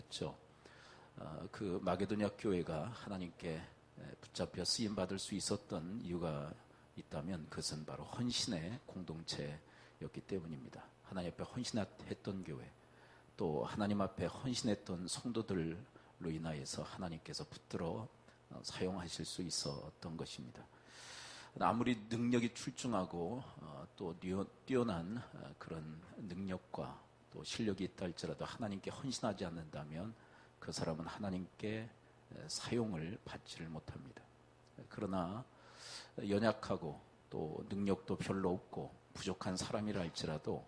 교회였죠. 그 마게도냐 교회가 하나님께 붙잡혀 쓰임받을 수 있었던 이유가 있다면 그것은 바로 헌신의 공동체였기 때문입니다. 하나님 앞에 헌신했던 교회, 또 하나님 앞에 헌신했던 성도들로 인하여서 하나님께서 붙들어 사용하실 수 있었던 것입니다. 아무리 능력이 출중하고 또 뛰어난 그런 능력과 또 실력이 있다 할지라도 하나님께 헌신하지 않는다면 그 사람은 하나님께 사용을 받지를 못합니다. 그러나 연약하고 또 능력도 별로 없고 부족한 사람이라 할지라도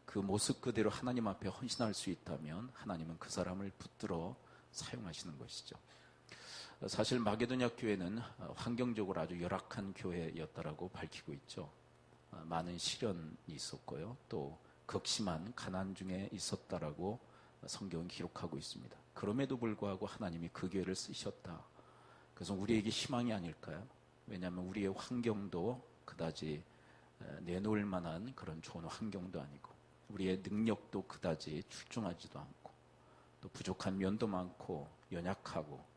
그 모습 그대로 하나님 앞에 헌신할 수 있다면 하나님은 그 사람을 붙들어 사용하시는 것이죠. 사실 마게도냐 교회는 환경적으로 아주 열악한 교회였다라고 밝히고 있죠. 많은 시련이 있었고요. 또 극심한 가난 중에 있었다라고 성경은 기록하고 있습니다. 그럼에도 불구하고 하나님이 그 교회를 쓰셨다. 그래서 우리에게 희망이 아닐까요? 왜냐하면 우리의 환경도 그다지 내놓을 만한 그런 좋은 환경도 아니고 우리의 능력도 그다지 출중하지도 않고 또 부족한 면도 많고 연약하고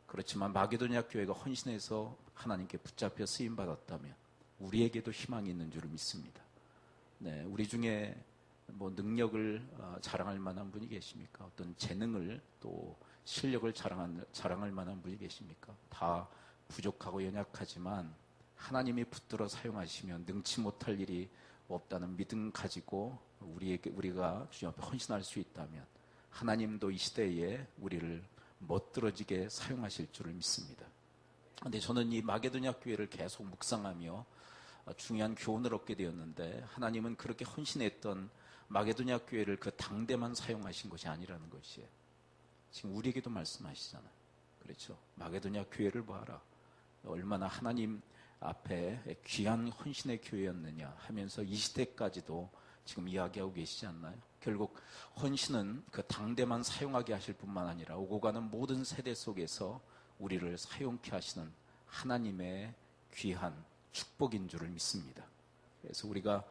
그렇지만 마게도냐 교회가 헌신해서 하나님께 붙잡혀 쓰임받았다면 우리에게도 희망이 있는 줄을 믿습니다. 네, 우리 중에 뭐 능력을 자랑할 만한 분이 계십니까? 어떤 재능을 또 실력을 자랑할 만한 분이 계십니까? 다 부족하고 연약하지만 하나님이 붙들어 사용하시면 능치 못할 일이 없다는 믿음 가지고 우리가 주님 앞에 헌신할 수 있다면 하나님도 이 시대에 우리를 멋들어지게 사용하실 줄을 믿습니다. 그런데 저는 이 마게도냐 교회를 계속 묵상하며 중요한 교훈을 얻게 되었는데 하나님은 그렇게 헌신했던 마게도냐 교회를 그 당대만 사용하신 것이 아니라는 것이에요. 지금 우리에게도 말씀하시잖아요. 그렇죠. 마게도냐 교회를 봐라. 얼마나 하나님 앞에 귀한 헌신의 교회였느냐 하면서 이 시대까지도 지금 이야기하고 계시지 않나요? 결국 헌신은 그 당대만 사용하게 하실 뿐만 아니라 오고 가는 모든 세대 속에서 우리를 사용케 하시는 하나님의 귀한 축복인 줄을 믿습니다. 그래서 우리가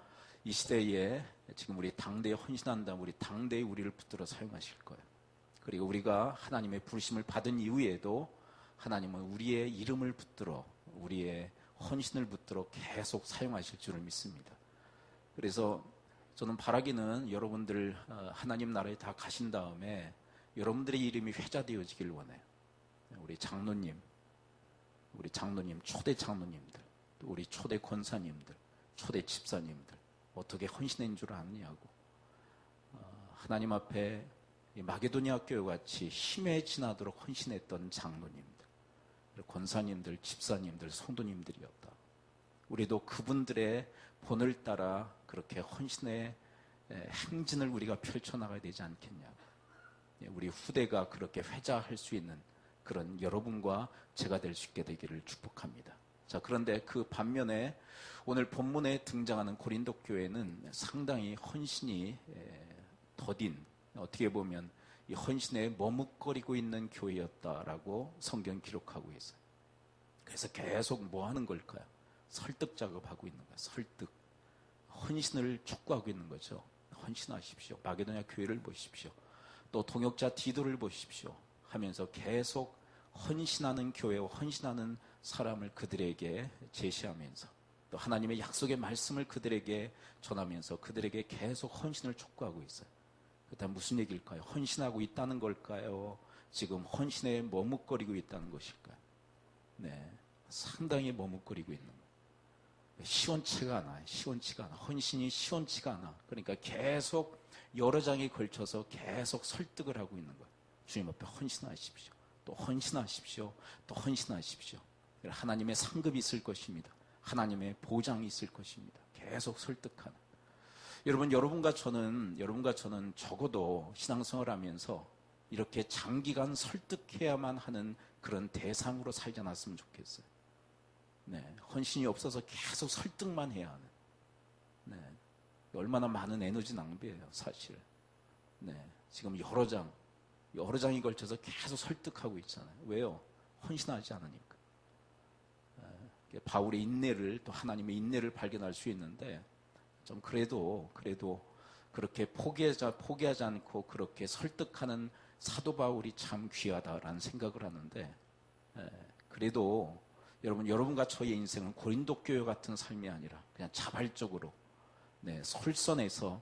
이 시대에 지금 우리 당대에 헌신한다면 우리 당대에 우리를 붙들어 사용하실 거예요. 그리고 우리가 하나님의 부르심을 받은 이후에도 하나님은 우리의 이름을 붙들어 우리의 헌신을 붙들어 계속 사용하실 줄을 믿습니다. 그래서 저는 바라기는 여러분들 하나님 나라에 다 가신 다음에 여러분들의 이름이 회자되어지길 원해요. 우리 장로님, 초대 장로님들, 또 우리 초대 권사님들, 초대 집사님들 어떻게 헌신한 줄 아느냐고 하나님 앞에 마게도냐 교회 같이 힘에 지나도록 헌신했던 장로님들, 권사님들, 집사님들, 성도님들이었다. 우리도 그분들의 본을 따라 그렇게 헌신의 행진을 우리가 펼쳐나가야 되지 않겠냐고. 우리 후대가 그렇게 회자할 수 있는 그런 여러분과 제가 될 수 있게 되기를 축복합니다. 자, 그런데 그 반면에 오늘 본문에 등장하는 고린도 교회는 상당히 헌신이 더딘, 어떻게 보면 이 헌신에 머뭇거리고 있는 교회였다라고 성경 기록하고 있어요. 그래서 계속 뭐 하는 걸까요? 설득 작업하고 있는 거예요. 설득. 헌신을 촉구하고 있는 거죠. 헌신하십시오. 마게도냐 교회를 보십시오. 또 동역자 디도를 보십시오. 하면서 계속 헌신하는 교회와 헌신하는 사람을 그들에게 제시하면서 또 하나님의 약속의 말씀을 그들에게 전하면서 그들에게 계속 헌신을 촉구하고 있어요. 그다음 무슨 얘기일까요? 헌신하고 있다는 걸까요? 지금 헌신에 머뭇거리고 있다는 것일까요? 네, 상당히 머뭇거리고 있는 거예요. 시원치가 않아요. 시원치가 않아. 헌신이 시원치가 않아. 그러니까 계속 여러 장에 걸쳐서 계속 설득을 하고 있는 거예요. 주님 앞에 헌신하십시오. 또 헌신하십시오. 또 헌신하십시오. 하나님의 상급이 있을 것입니다. 하나님의 보장이 있을 것입니다. 계속 설득하는. 여러분과 저는 적어도 신앙생활 하면서 이렇게 장기간 설득해야만 하는 그런 대상으로 살지 않았으면 좋겠어요. 네, 헌신이 없어서 계속 설득만 해야 하는. 네, 얼마나 많은 에너지 낭비예요, 사실. 네, 지금 여러 장이 걸쳐서 계속 설득하고 있잖아요. 왜요? 헌신하지 않으니까. 바울의 인내를, 또 하나님의 인내를 발견할 수 있는데, 좀 그래도 그렇게 포기하지 않고 그렇게 설득하는 사도 바울이 참 귀하다라는 생각을 하는데, 그래도 여러분과 저의 인생은 고린도 교회 같은 삶이 아니라 그냥 자발적으로 솔선해서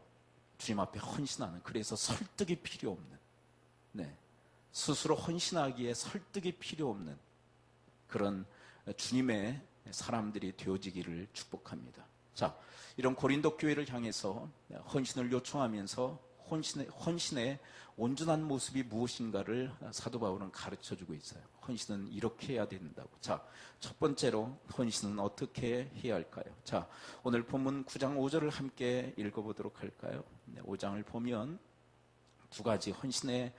주님 앞에 헌신하는, 그래서 설득이 필요 없는, 스스로 헌신하기에 설득이 필요 없는 그런 주님의 사람들이 되어지기를 축복합니다. 자, 이런 고린도 교회를 향해서 헌신을 요청하면서 헌신의 온전한 모습이 무엇인가를 사도 바울은 가르쳐주고 있어요. 헌신은 이렇게 해야 된다고. 자, 첫 번째로 헌신은 어떻게 해야 할까요? 자, 오늘 본문 9장 5절을 함께 읽어보도록 할까요? 5장을 보면 두 가지 헌신의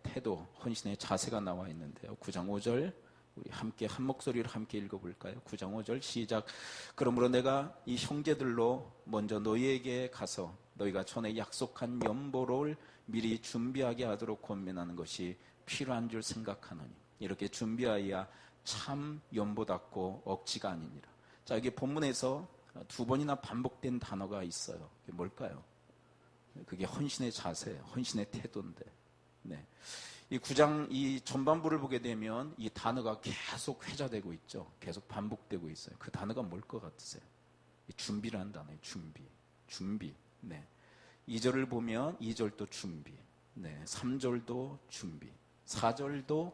태도, 헌신의 자세가 나와 있는데요. 9장 5절 우리 함께 한 목소리로 함께 읽어볼까요? 9장 5절 시작. 그러므로 내가 이 형제들로 먼저 너희에게 가서 너희가 전에 약속한 연보를 미리 준비하게 하도록 권면하는 것이 필요한 줄 생각하노니 이렇게 준비하여야 참 연보답고 억지가 아니니라. 자, 여기 본문에서 두 번이나 반복된 단어가 있어요. 그게 뭘까요? 그게 헌신의 자세, 헌신의 태도인데, 이 9장 이 전반부를 보게 되면 이 단어가 계속 회자되고 있죠. 계속 반복되고 있어요. 그 단어가 뭘 것 같으세요? 준비라는 단어예요. 준비. 2절을 보면 2절도 준비, 3절도 준비, 4절도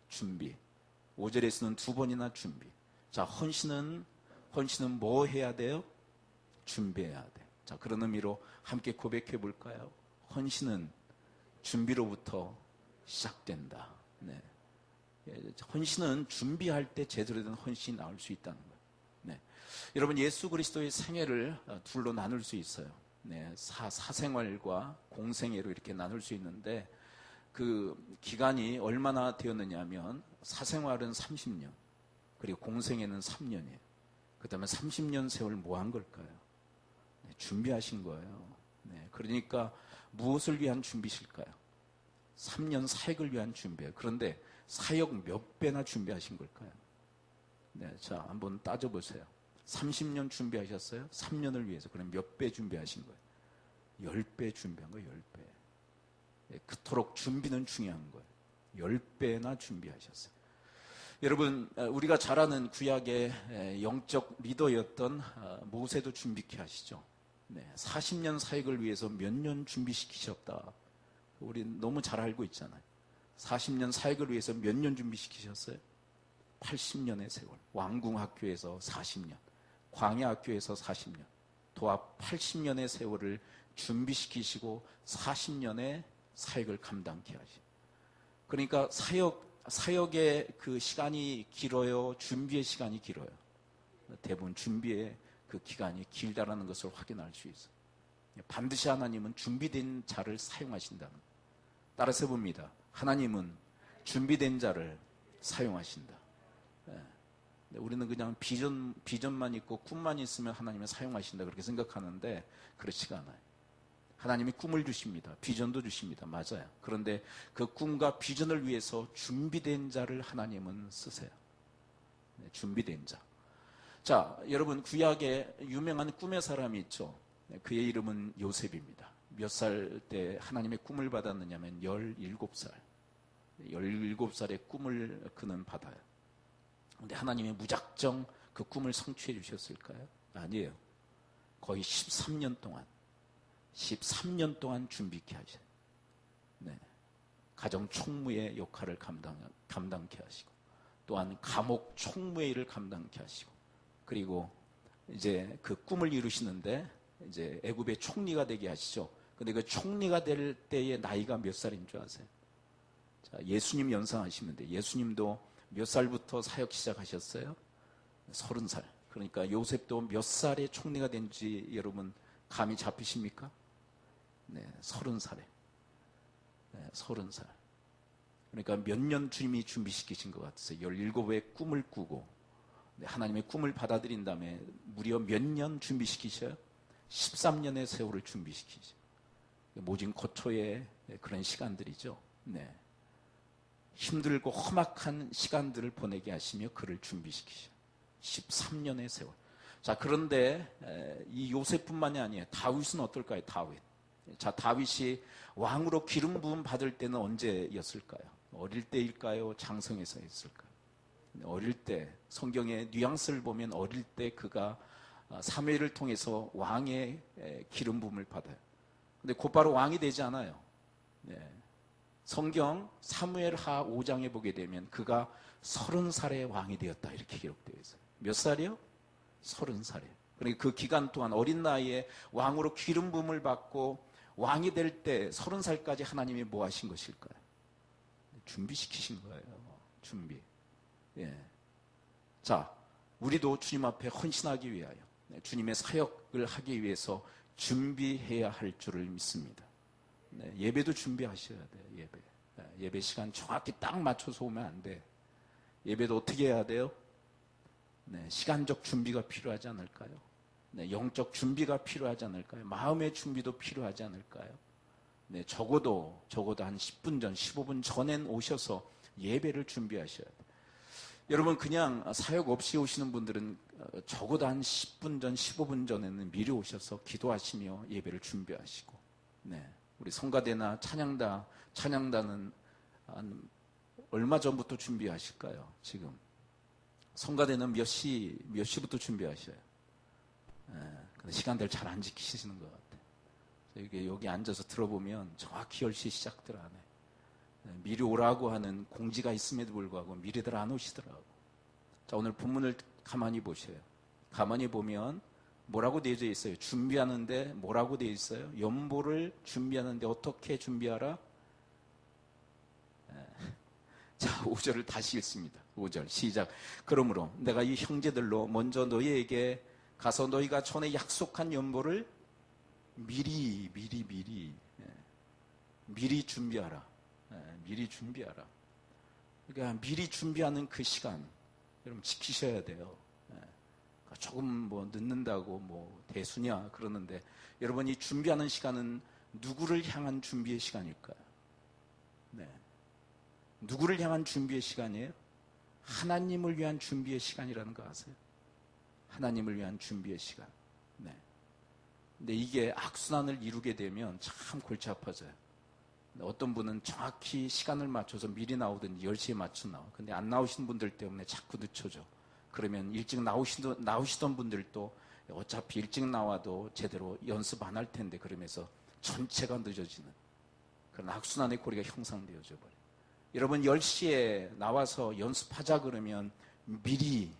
준비, 5절에서는 두 번이나 준비. 자, 헌신은 뭐 해야 돼요? 준비해야 돼. 자, 그런 의미로 함께 고백해 볼까요? 헌신은 준비로부터 시작된다. 헌신은 준비할 때 제대로 된 헌신이 나올 수 있다는 거예요. 여러분, 예수 그리스도의 생애를 둘로 나눌 수 있어요. 사생활과 공생애로 이렇게 나눌 수 있는데, 그 기간이 얼마나 되었느냐 하면 사생활은 30년, 그리고 공생애는 3년이에요. 그 다음에 30년 세월 뭐 한 걸까요? 준비하신 거예요. 그러니까 무엇을 위한 준비실까요? 3년 사역을 위한 준비예요. 그런데 사역 몇 배나 준비하신 걸까요? 자, 한번 따져보세요. 30년 준비하셨어요? 3년을 위해서. 그럼 몇 배 준비하신 거예요? 10배 준비한 거예요. 10배. 그토록 준비는 중요한 거예요. 10배나 준비하셨어요. 여러분, 우리가 잘 아는 구약의 영적 리더였던 모세도 준비케 하시죠. 40년 사역을 위해서 몇 년 준비시키셨다. 우리 너무 잘 알고 있잖아요. 40년 사역을 위해서 몇 년 준비시키셨어요? 80년의 세월. 왕궁학교에서 40년, 광야학교에서 40년, 도합 80년의 세월을 준비시키시고 40년의 사역을 감당케 하시. 그러니까 사역의 그 시간이 길어요? 준비의 시간이 길어요? 대부분 준비의 그 기간이 길다라는 것을 확인할 수 있어요. 반드시 하나님은 준비된 자를 사용하신다는 거예요. 따라서 봅니다. 하나님은 준비된 자를 사용하신다. 우리는 그냥 비전만 있고 꿈만 있으면 하나님은 사용하신다 그렇게 생각하는데 그렇지가 않아요. 하나님이 꿈을 주십니다. 비전도 주십니다. 맞아요. 그런데 그 꿈과 비전을 위해서 준비된 자를 하나님은 쓰세요. 준비된 자. 자, 여러분, 구약에 유명한 꿈의 사람이 있죠. 그의 이름은 요셉입니다. 몇 살 때 하나님의 꿈을 받았느냐면 17살. 17살의 꿈을 그는 받아요. 그런데 하나님이 무작정 그 꿈을 성취해 주셨을까요? 아니에요. 거의 13년 동안 준비케 하셔요. 가정 총무의 역할을 감당케 하시고, 또한 감옥 총무의 일을 감당케 하시고, 그리고 이제 그 꿈을 이루시는데 이제 애굽의 총리가 되게 하시죠. 근데 그 총리가 될 때의 나이가 몇 살인 줄 아세요? 자, 예수님 연상하시면 돼요. 예수님도 몇 살부터 사역 시작하셨어요? 30살. 그러니까 요셉도 몇 살에 총리가 된지 여러분 감이 잡히십니까? 30살에. 30살. 그러니까 몇 년 주님이 준비시키신 것 같으세요? 17의 꿈을 꾸고 하나님의 꿈을 받아들인 다음에 무려 몇 년 준비시키셔요? 13년의 세월을 준비시키죠. 모진 고초의 그런 시간들이죠. 힘들고 험악한 시간들을 보내게 하시며 그를 준비시키셔. 13년의 세월. 자, 그런데 이 요셉뿐만이 아니에요. 다윗은 어떨까요? 다윗. 자, 다윗이 왕으로 기름 부음 받을 때는 언제였을까요? 어릴 때일까요? 장성에서였을까요? 어릴 때, 성경의 뉘앙스를 보면 어릴 때 그가 사무엘을 통해서 왕의 기름 부음을 받아요. 근데 곧바로 왕이 되지 않아요. 네. 성경 사무엘하 5장에 보게 되면 그가 30살의 왕이 되었다 이렇게 기록되어 있어요. 몇 살이요? 30살이에요. 그러니까 그 기간 동안 어린 나이에 왕으로 기름 부음을 받고 왕이 될 때 30살까지 하나님이 뭐 하신 것일까요? 준비시키신 거예요. 준비. 예. 자, 우리도 주님 앞에 헌신하기 위하여 주님의 사역을 하기 위해서 준비해야 할 줄을 믿습니다. 네, 예배도 준비하셔야 돼요. 예배 시간 정확히 딱 맞춰서 오면 안 돼. 예배도 어떻게 해야 돼요? 네, 시간적 준비가 필요하지 않을까요? 네, 영적 준비가 필요하지 않을까요? 마음의 준비도 필요하지 않을까요? 네, 적어도 한 10분 전, 15분 전엔 오셔서 예배를 준비하셔야 돼요. 여러분, 그냥 사역 없이 오시는 분들은 적어도 한 10분 전, 15분 전에는 미리 오셔서 기도하시며 예배를 준비하시고, 네, 우리 성가대나 찬양단은 얼마 전부터 준비하실까요? 지금 성가대는 몇 시부터 준비하셔요? 근데 시간대를 잘 안 지키시는 것 같아요. 여기 앉아서 들어보면 정확히 10시 시작들 안 해. 미리 오라고 하는 공지가 있음에도 불구하고 미리들 안 오시더라고. 자, 오늘 본문을 가만히 보셔요. 가만히 보면 뭐라고 되어져 있어요? 준비하는데 뭐라고 되어 있어요? 연보를 준비하는데 어떻게 준비하라? 자, 5절을 다시 읽습니다. 5절 시작. 그러므로 내가 이 형제들로 먼저 너희에게 가서 너희가 전에 약속한 연보를 미리 준비하라. 미리 준비하라. 그러니까 미리 준비하는 그 시간 여러분 지키셔야 돼요. 조금 뭐 늦는다고 뭐 대수냐 그러는데 여러분 이 준비하는 시간은 누구를 향한 준비의 시간일까요? 네. 누구를 향한 준비의 시간이에요? 하나님을 위한 준비의 시간이라는 거 아세요? 하나님을 위한 준비의 시간. 네. 근데 이게 악순환을 이루게 되면 참 골치 아파져요. 어떤 분은 정확히 시간을 맞춰서 미리 나오든 10시에 맞춰 나와. 근데 안 나오신 분들 때문에 자꾸 늦춰져. 그러면 일찍 나오시던 분들도 어차피 일찍 나와도 제대로 연습 안 할 텐데 그러면서 전체가 늦어지는 그런 악순환의 고리가 형성되어져 버려요. 여러분 10시에 나와서 연습하자 그러면 미리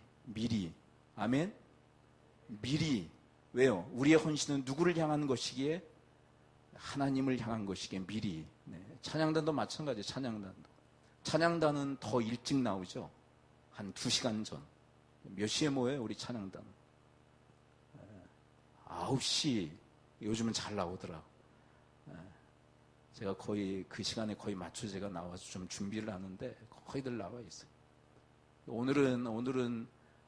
아멘? 미리 왜요? 우리의 헌신은 누구를 향한 것이기에? 하나님을 향한 것이기에 미리. 네. 찬양단도 마찬가지예요. 찬양단은 더 일찍 나오죠. 한 2시간 전. 몇 시에 모여요? 우리 찬양단 9시. 요즘은 잘 나오더라. 제가 거의 그 시간에 거의 맞춰 제가 나와서 좀 준비를 하는데 거의들 나와 있어요. 오늘은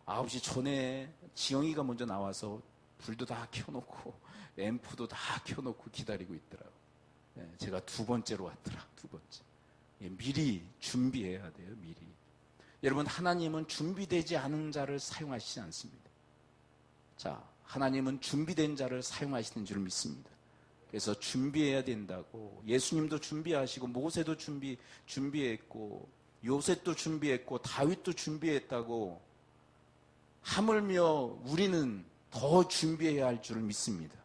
9시 전에 지영이가 먼저 나와서 불도 다 켜놓고 앰프도 다 켜놓고 기다리고 있더라고요. 제가 2번째로 왔더라. 2번째. 미리 준비해야 돼요. 미리. 여러분 하나님은 준비되지 않은 자를 사용하시지 않습니다. 자, 하나님은 준비된 자를 사용하시는 줄 믿습니다. 그래서 준비해야 된다고. 예수님도 준비하시고 모세도 준비했고 요셉도 준비했고 다윗도 준비했다고. 하물며 우리는 더 준비해야 할 줄을 믿습니다.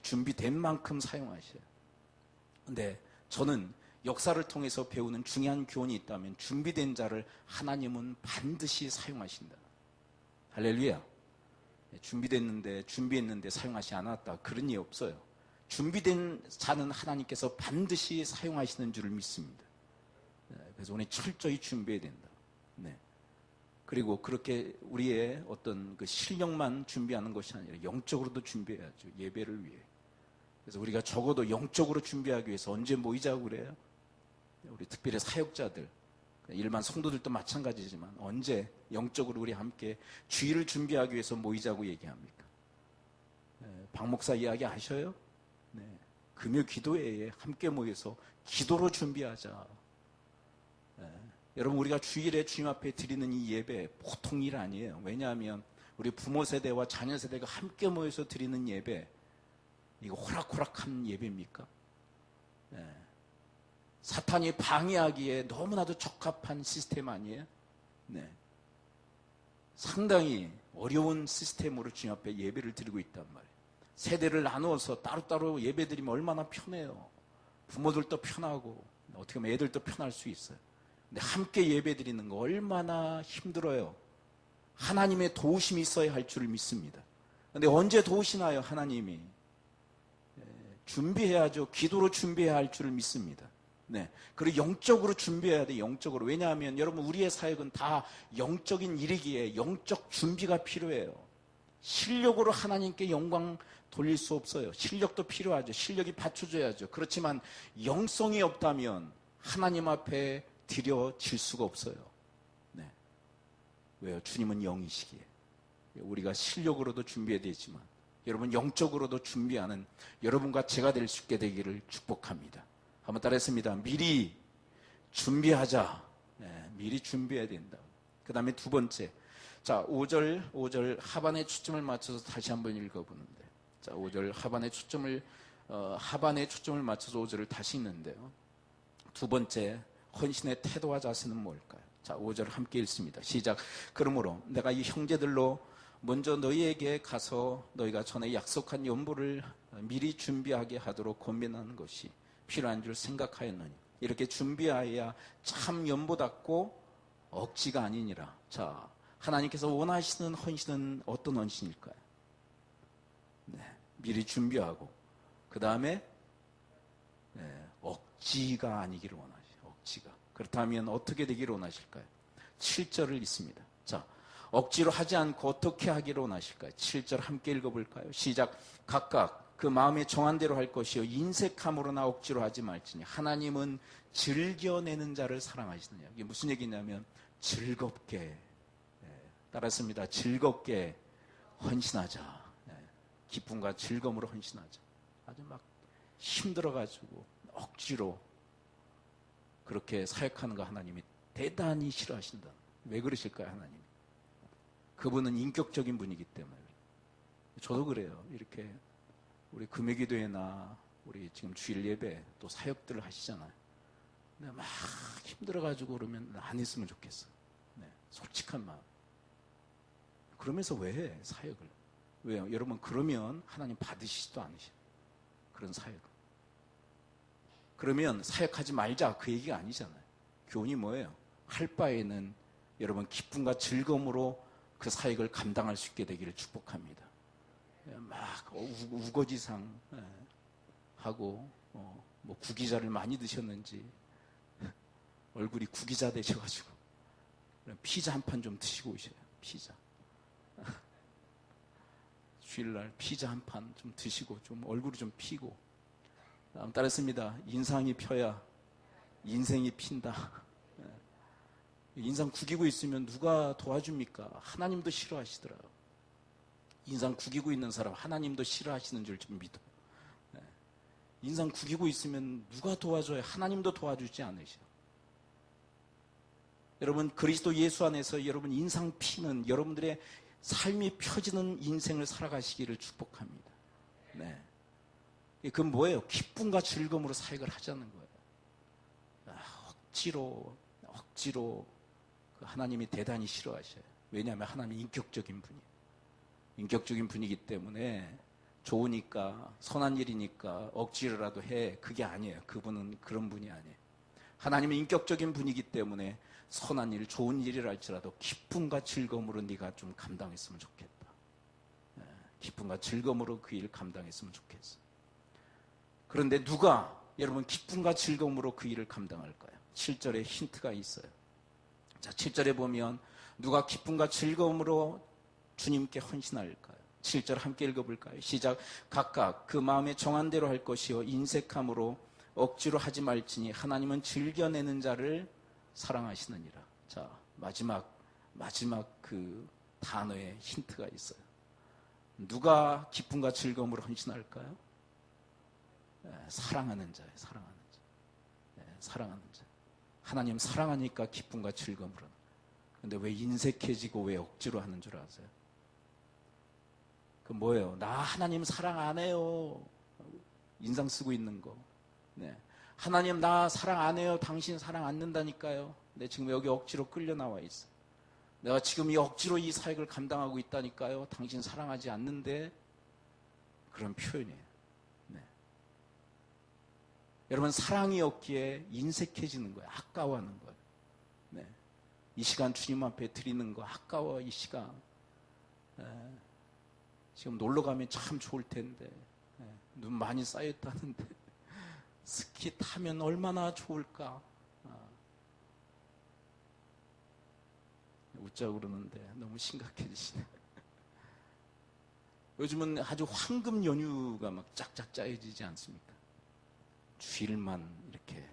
준비된 만큼 사용하셔요. 근데 저는 역사를 통해서 배우는 중요한 교훈이 있다면 준비된 자를 하나님은 반드시 사용하신다. 할렐루야. 준비했는데 사용하지 않았다. 그런 일 없어요. 준비된 자는 하나님께서 반드시 사용하시는 줄을 믿습니다. 그래서 오늘 철저히 준비해야 된다. 네. 그리고 그렇게 우리의 어떤 그 실력만 준비하는 것이 아니라 영적으로도 준비해야죠. 예배를 위해. 그래서 우리가 적어도 영적으로 준비하기 위해서 언제 모이자고 그래요? 우리 특별히 사역자들, 일반 성도들도 마찬가지지만 언제 영적으로 우리 함께 주일을 준비하기 위해서 모이자고 얘기합니까? 박 목사 이야기 아셔요? 네. 금요 기도회에 함께 모여서 기도로 준비하자. 여러분 우리가 주일에 주님 앞에 드리는 이 예배 보통 일 아니에요. 왜냐하면 우리 부모 세대와 자녀 세대가 함께 모여서 드리는 예배, 이거 호락호락한 예배입니까? 사탄이 방해하기에 너무나도 적합한 시스템 아니에요? 네. 상당히 어려운 시스템으로 주님 앞에 예배를 드리고 있단 말이에요. 세대를 나누어서 따로따로 예배 드리면 얼마나 편해요. 부모들도 편하고 어떻게 보면 애들도 편할 수 있어요. 근데 함께 예배 드리는 거 얼마나 힘들어요. 하나님의 도우심이 있어야 할 줄을 믿습니다. 근데 언제 도우시나요? 하나님이 준비해야죠. 기도로 준비해야 할 줄을 믿습니다. 네. 그리고 영적으로 준비해야 돼. 영적으로. 왜냐하면 여러분 우리의 사역은 다 영적인 일이기에 영적 준비가 필요해요. 실력으로 하나님께 영광 돌릴 수 없어요. 실력도 필요하죠. 실력이 받쳐줘야죠. 그렇지만 영성이 없다면 하나님 앞에 드려질 수가 없어요. 네. 왜요? 주님은 영이시기에. 우리가 실력으로도 준비해야 되지만 여러분 영적으로도 준비하는 여러분과 제가 될 수 있게 되기를 축복합니다. 한번 따라했습니다. 미리 준비하자. 네, 미리 준비해야 된다. 그 다음에 두 번째. 자, 5절 하반에 초점을 맞춰서 다시 한번 읽어보는데. 자, 5절 하반에 초점을 맞춰서 5절을 다시 읽는데요. 두 번째, 헌신의 태도와 자세는 뭘까요? 자, 5절 함께 읽습니다. 시작. 그러므로 내가 이 형제들로 먼저 너희에게 가서 너희가 전에 약속한 연보를 미리 준비하게 하도록 권면하는 것이 필요한 줄 생각하였느니 이렇게 준비하여야 참 연보답고 억지가 아니니라. 자, 하나님께서 원하시는 헌신은 어떤 헌신일까요? 네, 미리 준비하고 그 다음에 억지가 아니기를 원하시죠. 억지가. 그렇다면 어떻게 되기를 원하실까요? 7절을 읽습니다. 자, 억지로 하지 않고 어떻게 하기를 원하실까요? 7절 함께 읽어볼까요? 시작. 각각 그 마음에 정한 대로 할 것이요 인색함으로나 억지로 하지 말지니 하나님은 즐겨내는 자를 사랑하시느냐. 이게 무슨 얘기냐면 즐겁게 따랐습니다. 즐겁게 헌신하자. 기쁨과 즐거움으로 헌신하자. 아주 막 힘들어가지고 억지로 그렇게 사역하는 거 하나님이 대단히 싫어하신다. 왜 그러실까요? 하나님이. 그분은 인격적인 분이기 때문에. 저도 그래요. 이렇게 우리 금요기도회나 우리 지금 주일 예배 또 사역들을 하시잖아요. 근데 막 힘들어가지고 그러면 안 했으면 좋겠어. 네, 솔직한 마음. 그러면서 왜 해? 사역을. 왜요? 여러분 그러면 하나님 받으시지도 않으셔. 그런 사역을. 그러면 사역하지 말자 그 얘기가 아니잖아요. 교훈이 뭐예요? 할 바에는 여러분 기쁨과 즐거움으로 그 사역을 감당할 수 있게 되기를 축복합니다. 막 우거지상 하고 뭐 구기자를 많이 드셨는지 얼굴이 구기자 되셔가지고 피자 한 판 좀 드시고 오셔요. 피자. 주일날 피자 한 판 좀 드시고 좀 얼굴이 좀 피고. 다음 따랐습니다. 인상이 펴야 인생이 핀다. 인상 구기고 있으면 누가 도와줍니까? 하나님도 싫어하시더라고요. 인상 구기고 있는 사람 하나님도 싫어하시는 줄 좀 믿어. 인상 구기고 있으면 누가 도와줘야 하나님도 도와주지 않으셔. 여러분 그리스도 예수 안에서 여러분 인상 피는 여러분들의 삶이 펴지는 인생을 살아가시기를 축복합니다. 네. 그건 뭐예요? 기쁨과 즐거움으로 사역을 하자는 거예요. 억지로 하나님이 대단히 싫어하셔요. 왜냐하면 하나님이 인격적인 분이에요. 인격적인 분이기 때문에 좋으니까 선한 일이니까 억지로라도 해. 그게 아니에요. 그분은 그런 분이 아니에요. 하나님은 인격적인 분이기 때문에 선한 일, 좋은 일이라 할지라도 기쁨과 즐거움으로 네가 좀 감당했으면 좋겠다. 기쁨과 즐거움으로 그 일을 감당했으면 좋겠어. 그런데 누가 여러분 기쁨과 즐거움으로 그 일을 감당할까요? 7절에 힌트가 있어요. 자, 7절에 보면 누가 기쁨과 즐거움으로 주님께 헌신할까요? 7절 함께 읽어볼까요? 시작. 각각 그 마음에 정한 대로 할 것이요 인색함으로 억지로 하지 말지니 하나님은 즐겨내는 자를 사랑하시느니라. 자, 마지막 그 단어에 힌트가 있어요. 누가 기쁨과 즐거움으로 헌신할까요? 사랑하는 자예요. 사랑하는 자. 사랑하는 자. 하나님 사랑하니까 기쁨과 즐거움으로. 근데 왜 인색해지고 왜 억지로 하는 줄 아세요? 그 뭐예요? 나 하나님 사랑 안 해요. 인상 쓰고 있는 거. 네. 하나님 나 사랑 안 해요. 당신 사랑 안 된다니까요. 내 지금 여기 억지로 끌려 나와 있어. 내가 지금 이 억지로 이 사역을 감당하고 있다니까요. 당신 사랑하지 않는데. 그런 표현이에요. 네. 여러분 사랑이 없기에 인색해지는 거예요. 아까워하는 거예요. 네. 이 시간 주님 앞에 드리는 거 아까워. 이 시간 지금 놀러 가면 참 좋을 텐데 눈 많이 쌓였다는데 스키 타면 얼마나 좋을까. 웃자고 그러는데 너무 심각해지시네. 요즘은 아주 황금 연휴가 막 짝짝 짜여지지 않습니까? 주일만 이렇게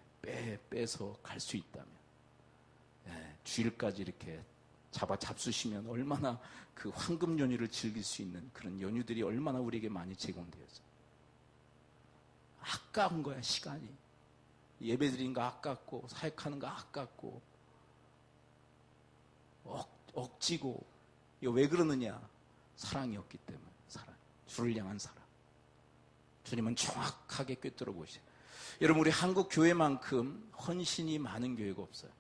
빼서 갈 수 있다면, 주일까지 이렇게 잡수시면 얼마나 그 황금 연휴를 즐길 수 있는 그런 연휴들이 얼마나 우리에게 많이 제공되어서 아까운 거야. 시간이 예배드리는 거 아깝고 사역하는 거 아깝고 억지고. 이거 왜 그러느냐? 사랑이 없기 때문에. 사랑, 주를 향한 사랑. 주님은 정확하게 꿰뚫어 보시죠. 여러분 우리 한국 교회만큼 헌신이 많은 교회가 없어요.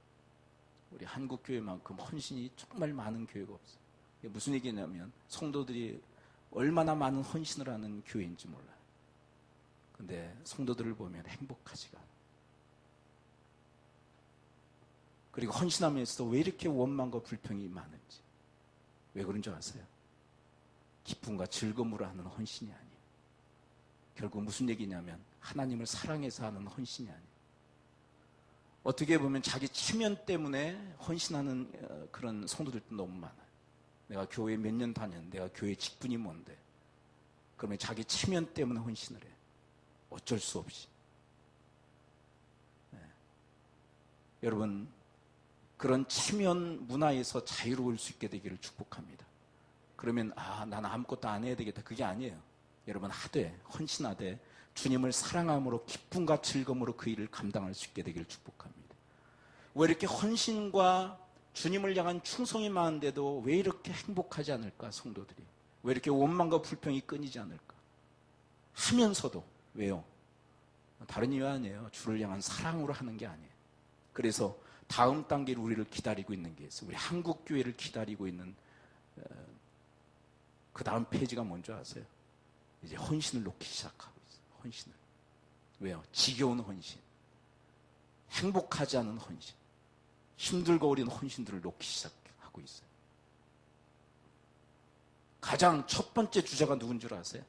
우리 한국 교회만큼 헌신이 정말 많은 교회가 없어요. 이게 무슨 얘기냐면 성도들이 얼마나 많은 헌신을 하는 교회인지 몰라요. 근데 성도들을 보면 행복하지가 않아요. 그리고 헌신하면서도 왜 이렇게 원망과 불평이 많은지. 왜 그런 줄 아세요? 기쁨과 즐거움으로 하는 헌신이 아니에요. 결국 무슨 얘기냐면 하나님을 사랑해서 하는 헌신이 아니에요. 어떻게 보면 자기 체면 때문에 헌신하는 그런 성도들도 너무 많아요. 내가 교회 몇 년 다녔는데 내가 교회 직분이 뭔데. 그러면 자기 체면 때문에 헌신을 해요. 어쩔 수 없이. 여러분 그런 체면 문화에서 자유로울 수 있게 되기를 축복합니다. 그러면 나는 아무것도 안 해야 되겠다. 그게 아니에요. 여러분 하되 헌신하되 주님을 사랑함으로 기쁨과 즐거움으로 그 일을 감당할 수 있게 되기를 축복합니다. 왜 이렇게 헌신과 주님을 향한 충성이 많은데도 왜 이렇게 행복하지 않을까? 성도들이 왜 이렇게 원망과 불평이 끊이지 않을까? 하면서도 왜요? 다른 이유 아니에요. 주를 향한 사랑으로 하는 게 아니에요. 그래서 다음 단계로 우리를 기다리고 있는 게 있어요. 우리 한국 교회를 기다리고 있는 그 다음 페이지가 뭔지 아세요? 이제 헌신을 놓기 시작하고 있어요. 헌신을. 왜요? 지겨운 헌신, 행복하지 않은 헌신, 힘들고 어려운 헌신들을 놓기 시작하고 있어요. 가장 첫 번째 주자가 누군 줄 아세요?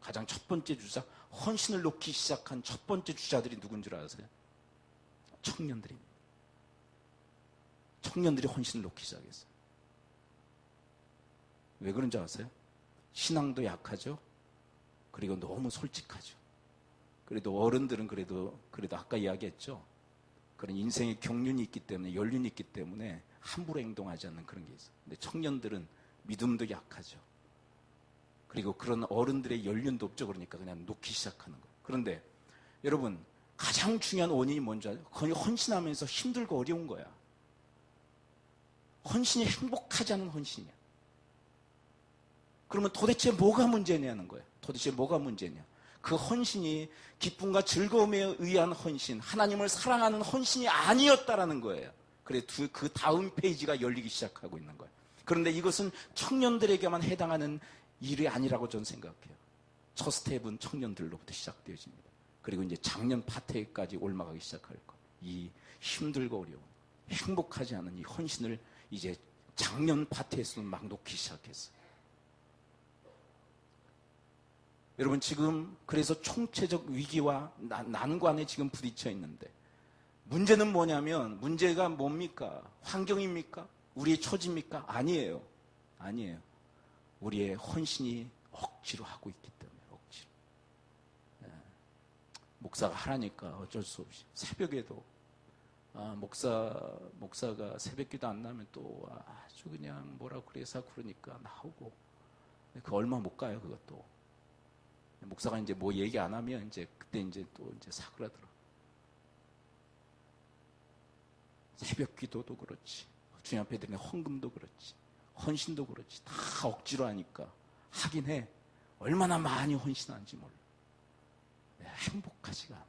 가장 첫 번째 주자, 헌신을 놓기 시작한 첫 번째 주자들이 누군 줄 아세요? 청년들입니다. 청년들이 헌신을 놓기 시작했어요. 왜 그런지 아세요? 신앙도 약하죠. 그리고 너무 솔직하죠. 그래도 어른들은 그래도 아까 이야기했죠. 그런 인생의 경륜이 있기 때문에, 연륜이 있기 때문에 함부로 행동하지 않는 그런 게 있어요. 근데 청년들은 믿음도 약하죠. 그리고 그런 어른들의 연륜도 없죠. 그러니까 그냥 놓기 시작하는 거예요. 그런데 여러분 가장 중요한 원인이 뭔지 알아요? 헌신하면서 힘들고 어려운 거야. 헌신이 행복하지 않은 헌신이야. 그러면 도대체 뭐가 문제냐는 거예요. 도대체 뭐가 문제냐. 그 헌신이 기쁨과 즐거움에 의한 헌신, 하나님을 사랑하는 헌신이 아니었다라는 거예요. 그래 그 다음 페이지가 열리기 시작하고 있는 거예요. 그런데 이것은 청년들에게만 해당하는 일이 아니라고 저는 생각해요. 첫 스텝은 청년들로부터 시작되어집니다. 그리고 이제 장년 파트까지 올라가기 시작할 거예요. 이 힘들고 어려운, 행복하지 않은 이 헌신을 이제 장년 파트에서는 막 놓기 시작했어요. 여러분 지금 그래서 총체적 위기와 난관에 지금 부딪혀 있는데 문제는 뭐냐면 문제가 뭡니까? 환경입니까? 우리의 처지입니까? 아니에요. 아니에요. 우리의 헌신이 억지로 하고 있기 때문에 억지로. 목사가 하라니까 어쩔 수 없이 새벽에도 목사가 새벽기도 안 나면 또 아주 그냥 뭐라 그래서 그러니까 나오고 그 얼마 못 가요 그것도. 목사가 이제 뭐 얘기 안 하면 이제 그때 이제 또 이제 사그라들어. 새벽 기도도 그렇지, 주님 앞에 드리는 헌금도 그렇지, 헌신도 그렇지, 다 억지로 하니까 하긴 해. 얼마나 많이 헌신하는지 몰라. 행복하지가 않아.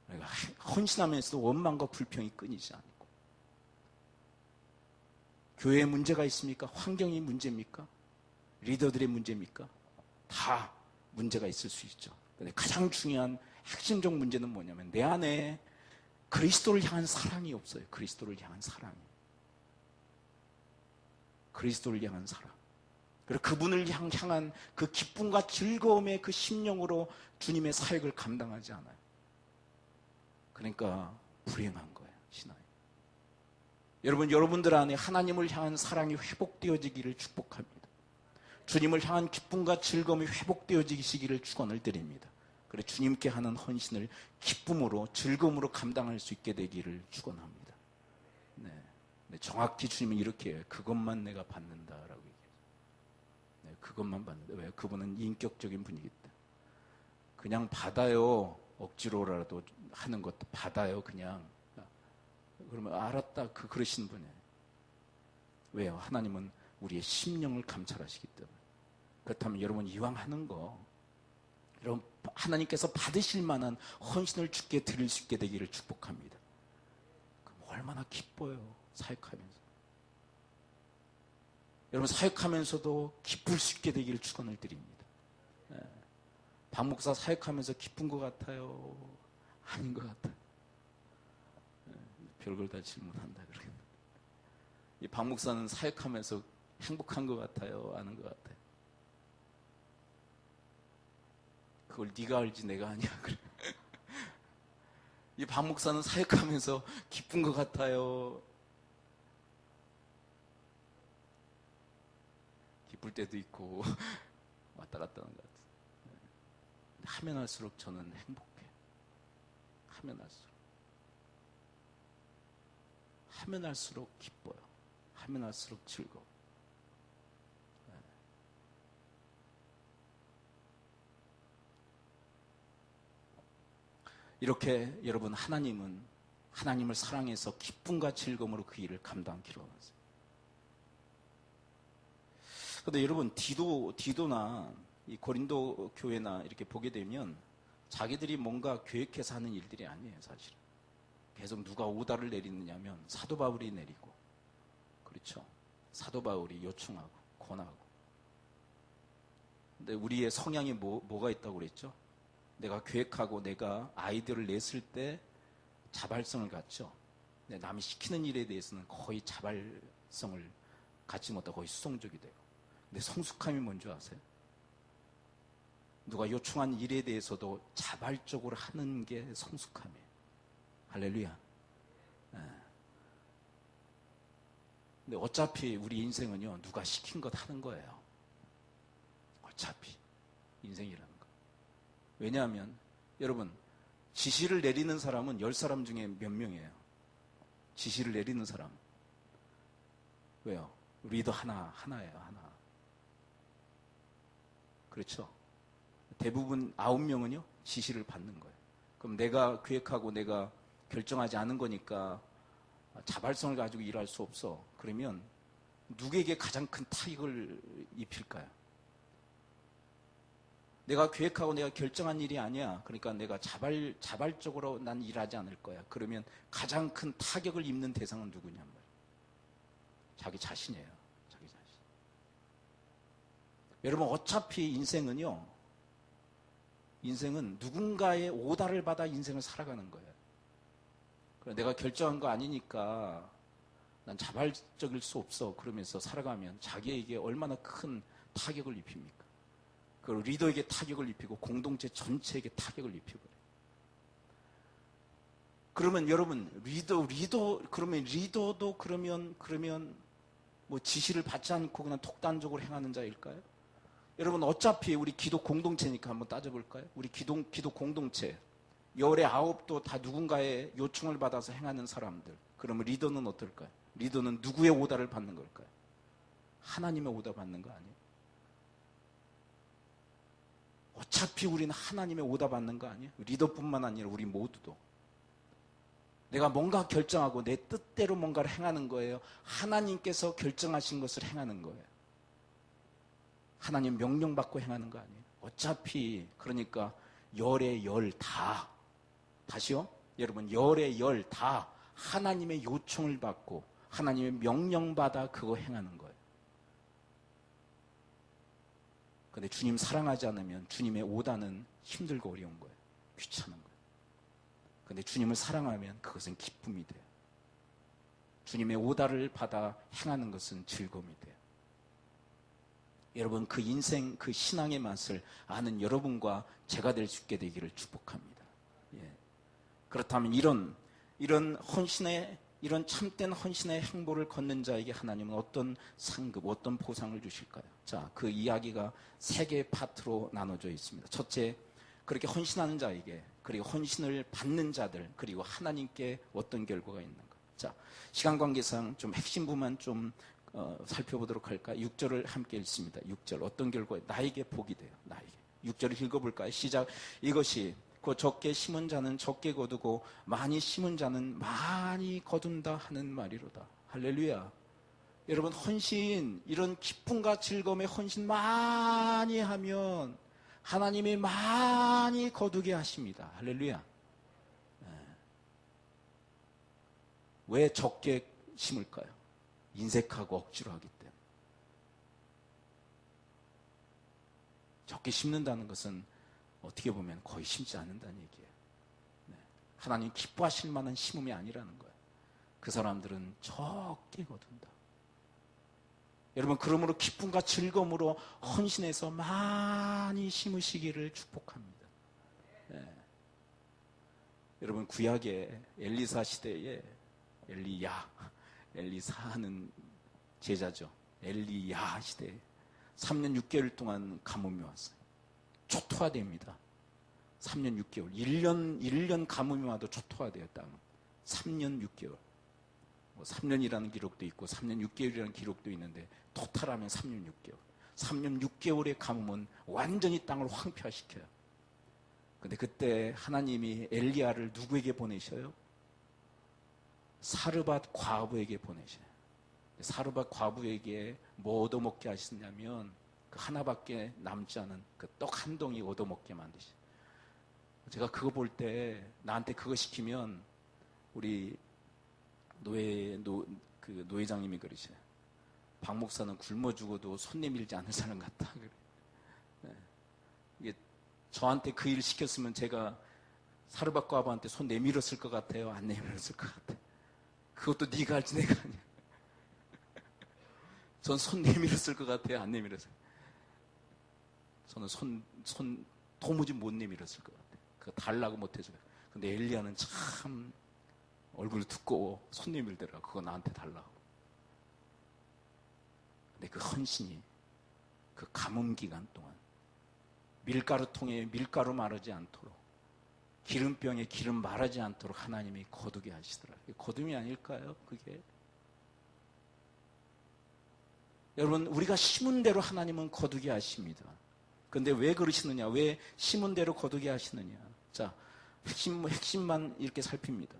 그러니까 헌신하면서도 원망과 불평이 끊이지 않고. 교회에 문제가 있습니까? 환경이 문제입니까? 리더들의 문제입니까? 다 문제가 있을 수 있죠. 근데 가장 중요한 핵심적 문제는 뭐냐면 내 안에 그리스도를 향한 사랑이 없어요. 그리스도를 향한 사랑이. 그리스도를 향한 사랑. 그리고 그분을 향한 그 기쁨과 즐거움의 그 심령으로 주님의 사역을 감당하지 않아요. 그러니까 불행한 거예요, 신앙이. 여러분, 여러분들 안에 하나님을 향한 사랑이 회복되어지기를 축복합니다. 주님을 향한 기쁨과 즐거움이 회복되어지기를 축원을 드립니다. 그래 주님께 하는 헌신을 기쁨으로 즐거움으로 감당할 수 있게 되기를 축원합니다. 네, 정확히 주님은 이렇게 해요. 그것만 내가 받는다라고 얘기해요. 네, 그것만 받는다. 왜? 그분은 인격적인 분이기 때문에. 그냥 받아요. 억지로라도 하는 것도 받아요. 그냥. 그러면 알았다. 그러신 분이에요. 왜요? 하나님은 우리의 심령을 감찰하시기 때문에. 그렇다면 여러분 이왕 하는 거 여러분 하나님께서 받으실 만한 헌신을 주께 드릴 수 있게 되기를 축복합니다. 그럼 얼마나 기뻐요. 사역하면서. 여러분 사역하면서도 기쁠 수 있게 되기를 축원을 드립니다. 네. 박 목사 사역하면서 기쁜 것 같아요? 아닌 것 같아요. 네. 별걸 다 질문한다 그러겠네. 이 박 목사는 사역하면서 행복한 것 같아요? 아는 것 같아요? 그걸 네가 알지 내가 아니야. 그래. 이 박 목사는 사역하면서 기쁜 것 같아요? 기쁠 때도 있고 왔다 갔다 하는 것 같아요. 하면 할수록 저는 행복해요. 하면 할수록. 하면 할수록 기뻐요. 하면 할수록 즐거워. 이렇게 여러분 하나님을 사랑해서 기쁨과 즐거움으로 그 일을 감당하기로 하세요. 그런데 여러분 디도나 이 고린도 교회나 이렇게 보게 되면 자기들이 뭔가 계획해서 하는 일들이 아니에요, 사실은. 계속 누가 오다를 내리느냐면 사도 바울이 내리고, 그렇죠? 사도 바울이 요청하고 권하고. 근데 우리의 성향이 뭐가 있다고 그랬죠? 내가 계획하고 내가 아이디어를 냈을 때 자발성을 갖죠. 근데 남이 시키는 일에 대해서는 거의 자발성을 갖지 못하고 거의 수동적이 돼요. 근데 성숙함이 뭔지 아세요? 누가 요청한 일에 대해서도 자발적으로 하는 게 성숙함이에요. 할렐루야. 네. 근데 어차피 우리 인생은요, 누가 시킨 것 하는 거예요. 어차피 인생이라는 거. 왜냐하면 여러분 지시를 내리는 사람은 10사람 중에 몇 명이에요? 지시를 내리는 사람. 왜요? 리더 하나예요. 하나. 그렇죠? 대부분 9명은요 지시를 받는 거예요. 그럼 내가 계획하고 내가 결정하지 않은 거니까 자발성을 가지고 일할 수 없어. 그러면 누구에게 가장 큰 타격을 입힐까요? 내가 계획하고 내가 결정한 일이 아니야. 그러니까 내가 자발적으로 난 일하지 않을 거야. 그러면 가장 큰 타격을 입는 대상은 누구냔 말이야. 자기 자신이에요. 자기 자신. 여러분 어차피 인생은 누군가의 오다를 받아 인생을 살아가는 거예요. 내가 결정한 거 아니니까 난 자발적일 수 없어. 그러면서 살아가면 자기에게 얼마나 큰 타격을 입힙니까? 그리고 리더에게 타격을 입히고 공동체 전체에게 타격을 입히고. 그러면 여러분 그러면 리더도 그러면 뭐 지시를 받지 않고 그냥 독단적으로 행하는 자일까요? 여러분 어차피 우리 기도 공동체니까 한번 따져볼까요? 우리 기도 공동체 열의 9도 다 누군가의 요청을 받아서 행하는 사람들. 그러면 리더는 어떨까요? 리더는 누구의 오다를 받는 걸까요? 하나님의 오다 받는 거 아니에요? 어차피 우리는 하나님의 오다 받는 거 아니에요? 리더뿐만 아니라 우리 모두도. 내가 뭔가 결정하고 내 뜻대로 뭔가를 행하는 거예요. 하나님께서 결정하신 것을 행하는 거예요. 하나님 명령받고 행하는 거 아니에요? 어차피 그러니까 열의 열 다시요? 여러분 열의 열 다 하나님의 요청을 받고 하나님의 명령받아 그거 행하는 거예요. 근데 주님 사랑하지 않으면 주님의 오다는 힘들고 어려운 거예요. 귀찮은 거예요. 근데 주님을 사랑하면 그것은 기쁨이 돼요. 주님의 오다를 받아 행하는 것은 즐거움이 돼요. 여러분 그 인생 그 신앙의 맛을 아는 여러분과 제가 될 수 있게 되기를 축복합니다. 예. 그렇다면 이런 헌신의 이런 참된 헌신의 행보를 걷는 자에게 하나님은 어떤 상급, 어떤 보상을 주실까요? 자, 그 이야기가 세 개의 파트로 나눠져 있습니다. 첫째, 그렇게 헌신하는 자에게, 그리고 헌신을 받는 자들, 그리고 하나님께 어떤 결과가 있는가. 자, 시간 관계상 좀 핵심 부분만 좀 살펴보도록 할까요? 6절을 함께 읽습니다. 6절 어떤 결과? 나에게 복이 돼요. 나에게. 6절을 읽어볼까요? 시작. 이것이 그 적게 심은 자는 적게 거두고 많이 심은 자는 많이 거둔다 하는 말이로다. 할렐루야. 여러분 헌신, 이런 기쁨과 즐거움의 헌신 많이 하면 하나님이 많이 거두게 하십니다. 할렐루야. 왜 적게 심을까요? 인색하고 억지로 하기 때문에. 적게 심는다는 것은 어떻게 보면 거의 심지 않는다는 얘기예요. 네. 하나님 기뻐하실 만한 심음이 아니라는 거예요. 그 사람들은 적게 거둔다. 여러분 그러므로 기쁨과 즐거움으로 헌신해서 많이 심으시기를 축복합니다. 네. 여러분 구약의 엘리사 시대에 엘리사는 제자죠. 엘리야 시대에 3년 6개월 동안 가뭄이 왔어요. 초토화됩니다. 3년 6개월. 1년 가뭄이 와도 초토화돼요, 땅. 3년 6개월. 3년이라는 기록도 있고 3년 6개월이라는 기록도 있는데 토탈하면 3년 6개월. 3년 6개월의 가뭄은 완전히 땅을 황폐화시켜요. 근데 그때 하나님이 엘리야를 누구에게 보내셔요? 사르밧 과부에게 보내셔요. 사르밧 과부에게 뭐 얻어먹게 하시냐면 그 하나밖에 남지 않은 그 떡 한 덩이 얻어먹게 만드셔요. 제가 그거 볼 때 나한테 그거 시키면 우리 노회장님이 그러셔요. 박 목사는 굶어 죽어도 손 내밀지 않는 사람 같다. 네. 이게 저한테 그 일 시켰으면 제가 사르밧 과부한테 손 내밀었을 것 같아요? 안 내밀었을 것 같아요? 그것도 네가 알지 내가 아니야. 전 손 내밀었을 것 같아요? 안 내밀었어요? 저는 손 도무지 못 내밀었을 것 같아요. 그거 달라고 못해줘요. 근데 엘리야는 참 얼굴이 두꺼워 손 내밀더라고. 그거 나한테 달라고. 근데 그 헌신이 그 가뭄 기간 동안 밀가루통에 밀가루 마르지 않도록 기름병에 기름 마르지 않도록 하나님이 거두게 하시더라고요. 거둠이 아닐까요? 그게. 여러분 우리가 심은 대로 하나님은 거두게 하십니다. 그런데 왜 그러시느냐? 왜 심은 대로 거두게 하시느냐? 자, 핵심만 이렇게 살핍니다.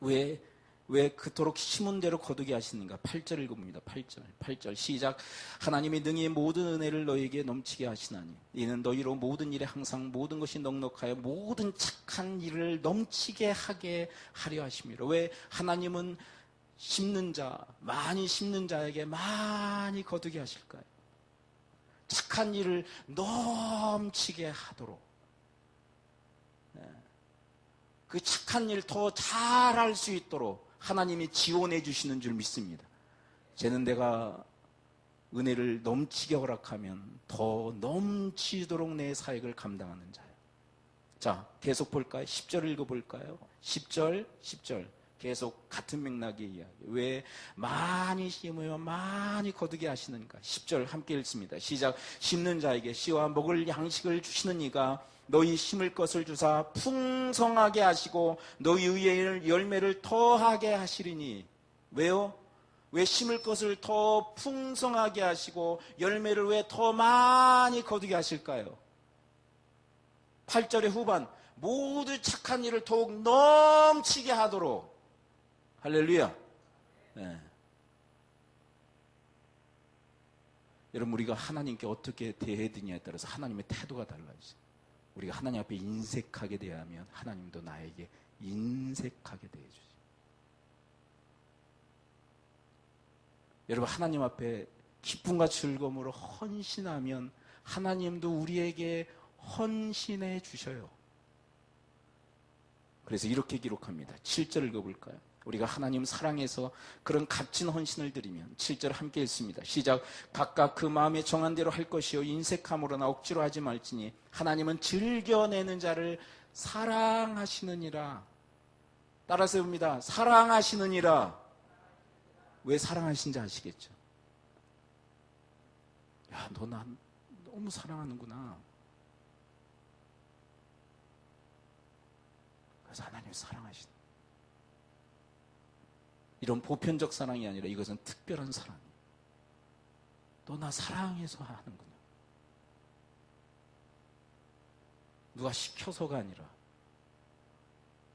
왜 그토록 심은 대로 거두게 하시는가? 8절 읽어봅니다. 8절 시작. 하나님이 능히 모든 은혜를 너희에게 넘치게 하시나니 이는 너희로 모든 일에 항상 모든 것이 넉넉하여 모든 착한 일을 넘치게 하게 하려 하심이라. 왜 하나님은 심는 자, 많이 심는 자에게 많이 거두게 하실까요? 착한 일을 넘치게 하도록. 그 착한 일 더 잘할 수 있도록 하나님이 지원해 주시는 줄 믿습니다. 쟤는 내가 은혜를 넘치게 허락하면 더 넘치도록 내 사역을 감당하는 자예요. 자, 계속 볼까요? 10절 읽어볼까요? 10절. 계속 같은 맥락의 이야기. 왜 많이 심으면 많이 거두게 하시는가? 10절 함께 읽습니다. 시작. 심는 자에게 씨와 먹을 양식을 주시는 이가 너희 심을 것을 주사 풍성하게 하시고 너희 의의 열매를 더하게 하시리니. 왜요? 왜 심을 것을 더 풍성하게 하시고 열매를 왜 더 많이 거두게 하실까요? 8절의 후반. 모두 착한 일을 더욱 넘치게 하도록. 할렐루야. 네. 여러분 우리가 하나님께 어떻게 대해야 되냐에 따라서 하나님의 태도가 달라지죠. 우리가 하나님 앞에 인색하게 대하면 하나님도 나에게 인색하게 대해주지. 여러분, 하나님 앞에 기쁨과 즐거움으로 헌신하면 하나님도 우리에게 헌신해 주셔요. 그래서 이렇게 기록합니다. 7절을 읽어볼까요? 우리가 하나님 사랑해서 그런 값진 헌신을 드리면 7절 함께 읽습니다. 시작. 각각 그 마음에 정한 대로 할 것이요 인색함으로나 억지로 하지 말지니 하나님은 즐겨내는 자를 사랑하시느니라. 따라서 봅니다. 사랑하시느니라. 왜 사랑하신지 아시겠죠? 야, 너 난 너무 사랑하는구나. 그래서 하나님이 사랑하신다. 이런 보편적 사랑이 아니라 이것은 특별한 사랑이에요. 너 나 사랑해서 하는구나. 누가 시켜서가 아니라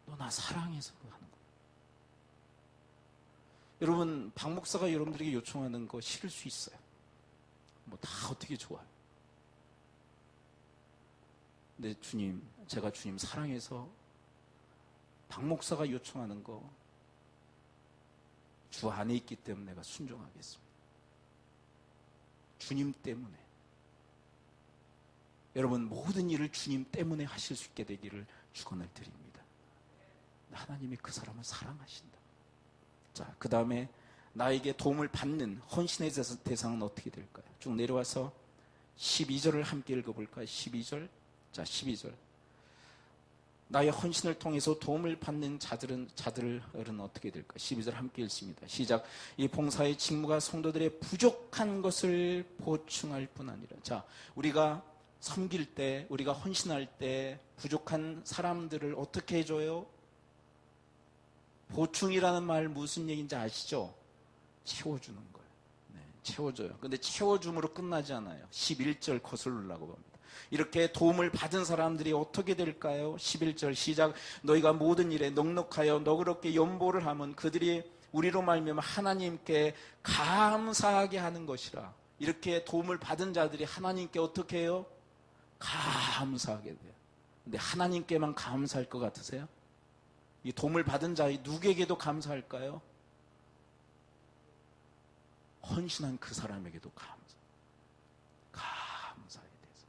너 나 사랑해서 하는구나. 여러분, 박 목사가 여러분들에게 요청하는 거 싫을 수 있어요. 뭐 다 어떻게 좋아요. 근데 주님, 제가 주님 사랑해서 박 목사가 요청하는 거 주 안에 있기 때문에 내가 순종하겠습니다. 주님 때문에. 여러분, 모든 일을 주님 때문에 하실 수 있게 되기를 축원을 드립니다. 하나님이 그 사람을 사랑하신다. 자, 그 다음에 나에게 도움을 받는 헌신의 대상은 어떻게 될까요? 쭉 내려와서 12절을 함께 읽어볼까요? 12절. 자, 12절. 나의 헌신을 통해서 도움을 받는 자들은 어떻게 될까? 12절 함께 읽습니다. 시작. 이 봉사의 직무가 성도들의 부족한 것을 보충할 뿐 아니라. 자, 우리가 섬길 때, 우리가 헌신할 때 부족한 사람들을 어떻게 해줘요? 보충이라는 말 무슨 얘기인지 아시죠? 채워주는 거예요. 네, 채워줘요. 근데 채워줌으로 끝나지 않아요. 11절 거슬르려고 합니다. 이렇게 도움을 받은 사람들이 어떻게 될까요? 11절 시작. 너희가 모든 일에 넉넉하여 너그럽게 연보를 하면 그들이 우리로 말미암아 하나님께 감사하게 하는 것이라. 이렇게 도움을 받은 자들이 하나님께 어떻게 해요? 감사하게 돼요. 근데 하나님께만 감사할 것 같으세요? 이 도움을 받은 자의 누구에게도 감사할까요? 헌신한 그 사람에게도 감사해야 돼서.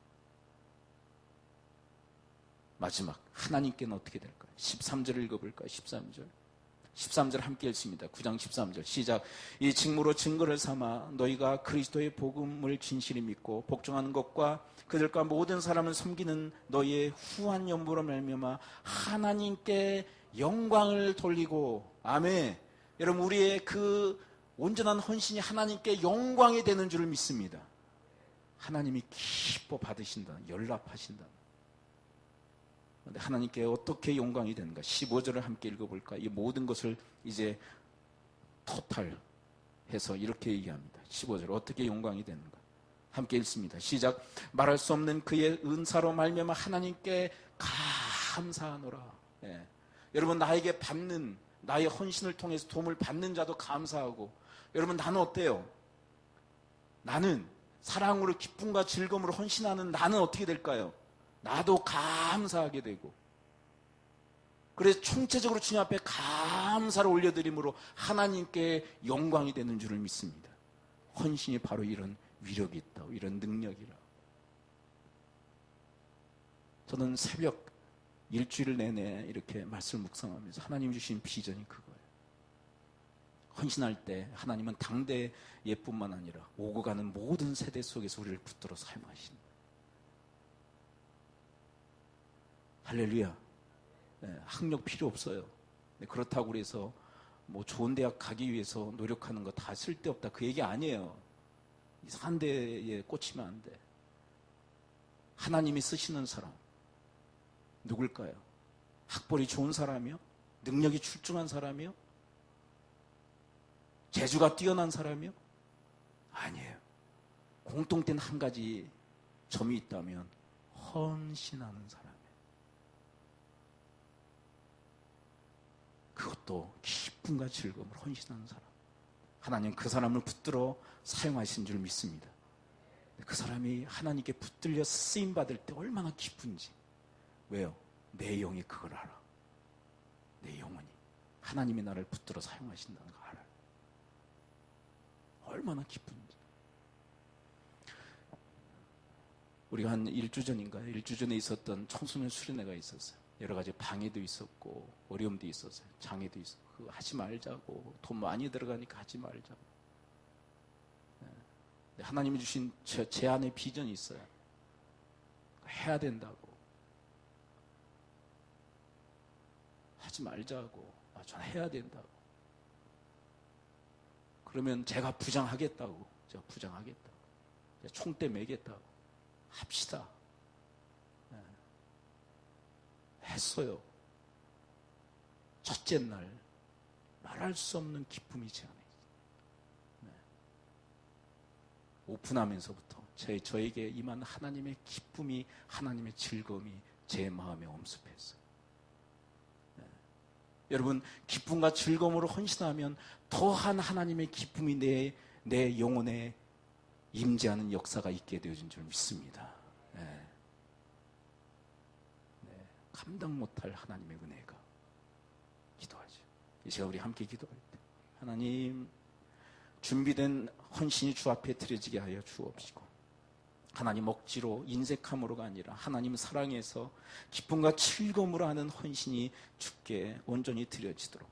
마지막 하나님께는 어떻게 될까요? 13절을 읽어볼까요? 13절 함께 읽습니다. 9장 13절 시작. 이 직무로 증거를 삼아 너희가 그리스도의 복음을 진실히 믿고 복종하는 것과 그들과 모든 사람을 섬기는 너희의 후한 연보로 말미암아 하나님께 영광을 돌리고. 아멘. 여러분, 우리의 그 온전한 헌신이 하나님께 영광이 되는 줄을 믿습니다. 하나님이 기뻐 받으신다, 연락하신다. 그런데 하나님께 어떻게 영광이 되는가? 15절을 함께 읽어볼까? 이 모든 것을 이제 토탈해서 이렇게 얘기합니다. 15절 어떻게 영광이 되는가? 함께 읽습니다. 시작. 말할 수 없는 그의 은사로 말미암아 하나님께 감사하노라. 예. 여러분, 나에게 받는, 나의 헌신을 통해서 도움을 받는 자도 감사하고. 여러분, 나는 어때요? 나는 사랑으로 기쁨과 즐거움으로 헌신하는 나는 어떻게 될까요? 나도 감사하게 되고. 그래서 총체적으로 주님 앞에 감사를 올려드림으로 하나님께 영광이 되는 줄을 믿습니다. 헌신이 바로 이런 위력이 있다, 이런 능력이라. 저는 새벽 일주일 내내 이렇게 말씀을 묵상하면서 하나님 주신 비전이 그거예요. 헌신할 때 하나님은 당대예뿐만 아니라 오고 가는 모든 세대 속에서 우리를 붙들어 사용하신다. 할렐루야. 네, 학력 필요 없어요. 네, 그렇다고 그래서 뭐 좋은 대학 가기 위해서 노력하는 거 다 쓸데없다, 그 얘기 아니에요. 이상한 데에 꽂히면 안 돼. 하나님이 쓰시는 사람 누굴까요? 학벌이 좋은 사람이요? 능력이 출중한 사람이요? 재주가 뛰어난 사람이요? 아니에요. 공통된 한 가지 점이 있다면 헌신하는 사람이에요. 그것도 기쁨과 즐거움을 헌신하는 사람. 하나님 그 사람을 붙들어 사용하신 줄 믿습니다. 그 사람이 하나님께 붙들려 쓰임받을 때 얼마나 기쁜지. 왜요? 내 영이 그걸 알아. 내 영혼이 하나님이 나를 붙들어 사용하신다는 거 알아요. 얼마나 기쁜지. 우리가 한 1주 전인가요? 1주 전에 있었던 청소년 수련회가 있었어요. 여러 가지 방해도 있었고 어려움도 있었어요. 장애도 있었고 그거 하지 말자고, 돈 많이 들어가니까 하지 말자고. 하나님이 주신 제 안에 비전이 있어요. 해야 된다고. 하지 말자고. 전 해야 된다고. 그러면 제가 부장하겠다고. 제가 부장하겠다고. 제가 총대 매겠다고. 합시다. 했어요. 첫째 날 말할 수 없는 기쁨이 제 안에 있어요. 오픈하면서부터 저에게 임한 하나님의 기쁨이, 하나님의 즐거움이 제 마음에 엄습했어요. 여러분, 기쁨과 즐거움으로 헌신하면 더한 하나님의 기쁨이 내 영혼에 임재하는 역사가 있게 되어진 줄 믿습니다. 감당 못할 하나님의 은혜가. 기도하죠. 이 시간 우리 함께 기도할 때 하나님, 준비된 헌신이 주 앞에 드려지게 하여 주옵시고, 하나님 억지로 인색함으로가 아니라 하나님 사랑해서 기쁨과 즐거움으로 하는 헌신이 주께 온전히 드려지도록